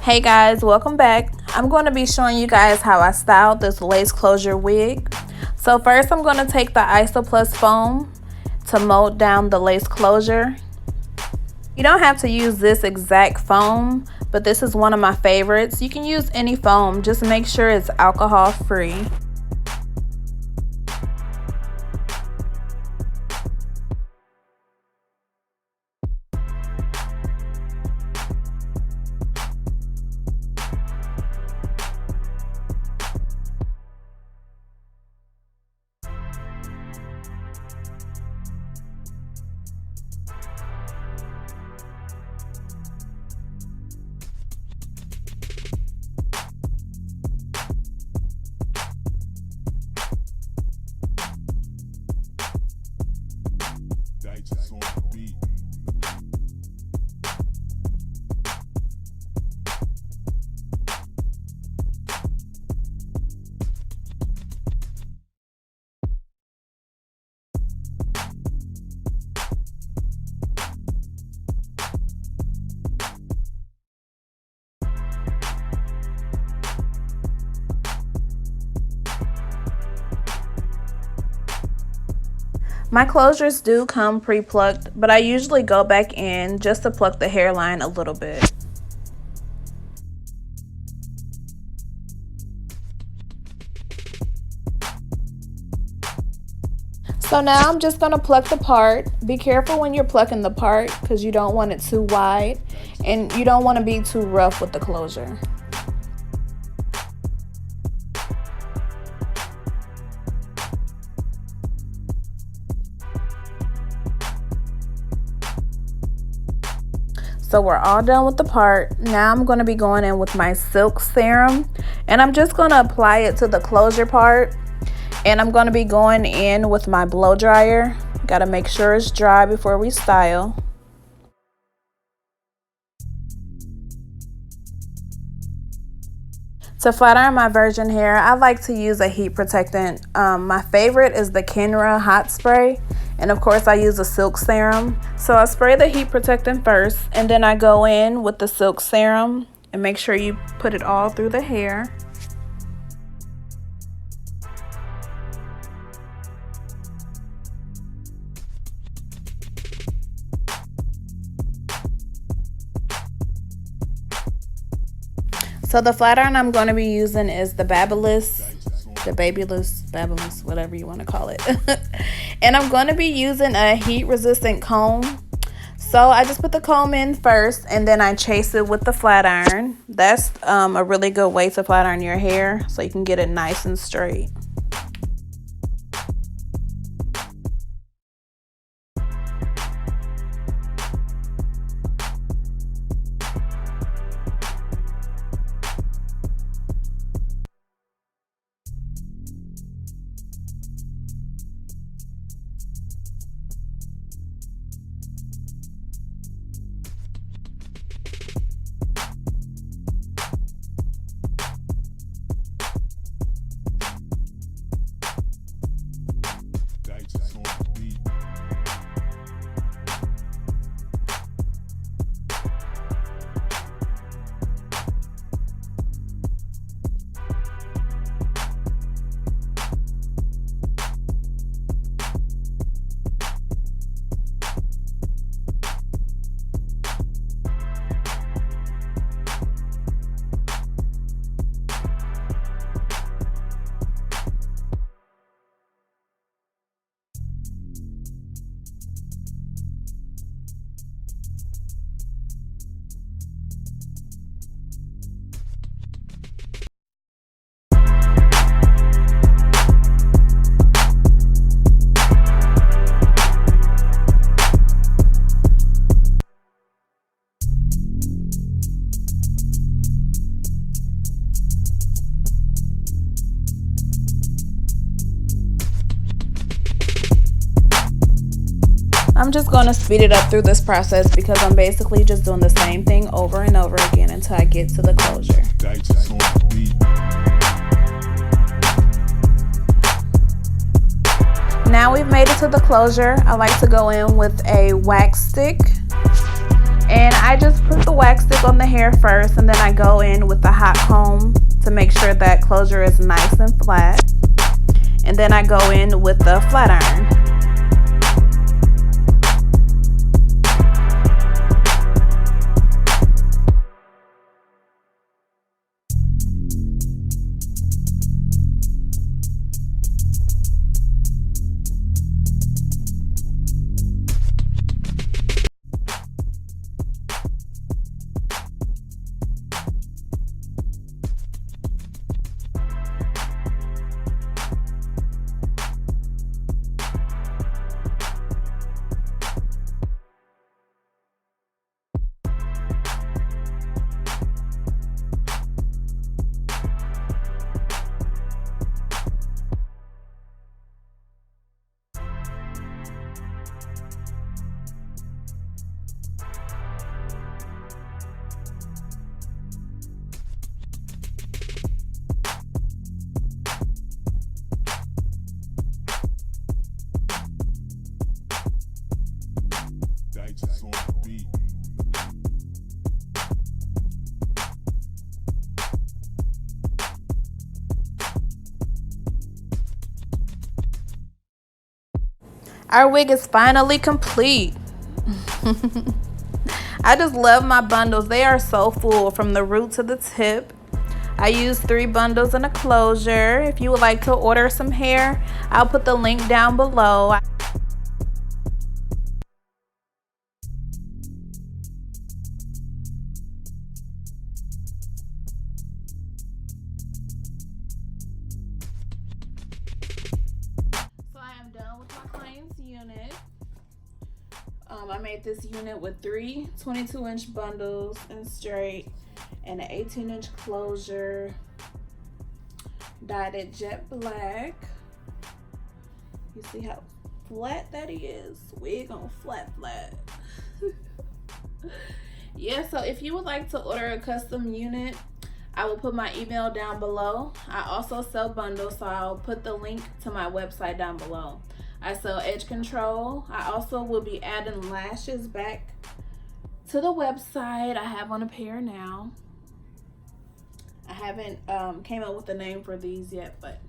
Hey guys, welcome back. I'm going to be showing you guys how I styled this Laceclosure wig. So first I'm going to take the Isoplus foam to mold down the lace closure. You don't have to use this exact foam, but this is one of my favorites. You can use any foam, just make sure it's alcohol free. My closures do come pre-plucked, but I usually go back in just to pluck the hairline a little bit. So now I'm just going to pluck the part. Be careful when you're plucking the part because you don't want it too wide and you don't want to be too rough with the closure. So we're all done with the part. Now I'm going to be going in with my silk serum and I'm just going to apply it to the closure part. And I'm going to be going in with my blow dryer. Got to make sure it's dry before we style. To flat iron my virgin hair, I like to use a heat protectant. My favorite is the Kenra hot spray. And of course I use a silk serum. So I spray the heat protectant first and then I go in with the silk serum and make sure you put it all through the hair. So the flat iron I'm going to be using is the Babyless, whatever you want to call it. And I'm going to be using a heat resistant comb. So I just put the comb in first and then I chase it with the flat iron. That's a really good way to flat iron your hair so you can get it nice and straight. I'm just going to speed it up through this process because I'm basically just doing the same thing over and over again until I get to the closure. Now we've made it to the closure. I like to go in with a wax stick And I just put the wax stick on the hair first, and then I go in with the hot comb to make sure that closure is nice and flat. And then I go in with the flat iron. Our wig is finally complete. I just love my bundles. They are so full from the root to the tip. I use 3 bundles and a closure. If you would like to order some hair, I'll put the link down below. So I am done with my client's unit. I made this unit with 3 22-inch bundles and straight and an 18-inch closure, dyed it jet black. You see how flat that is? Wig on flat. Yeah, so if you would like to order a custom unit, I will put my email down below. I also sell bundles, so I'll put the link to my website down below. I sell edge control. I also will be adding lashes back to the website. I have on a pair now. I haven't came up with a name for these yet, but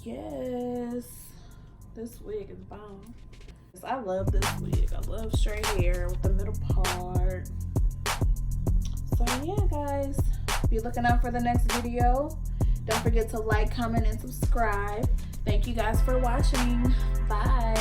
yes, this wig is bomb. I love this wig. I love straight hair with the middle part. So yeah, guys, be looking out for the next video. Don't forget to like, comment, and subscribe. Thank you guys for watching. Bye.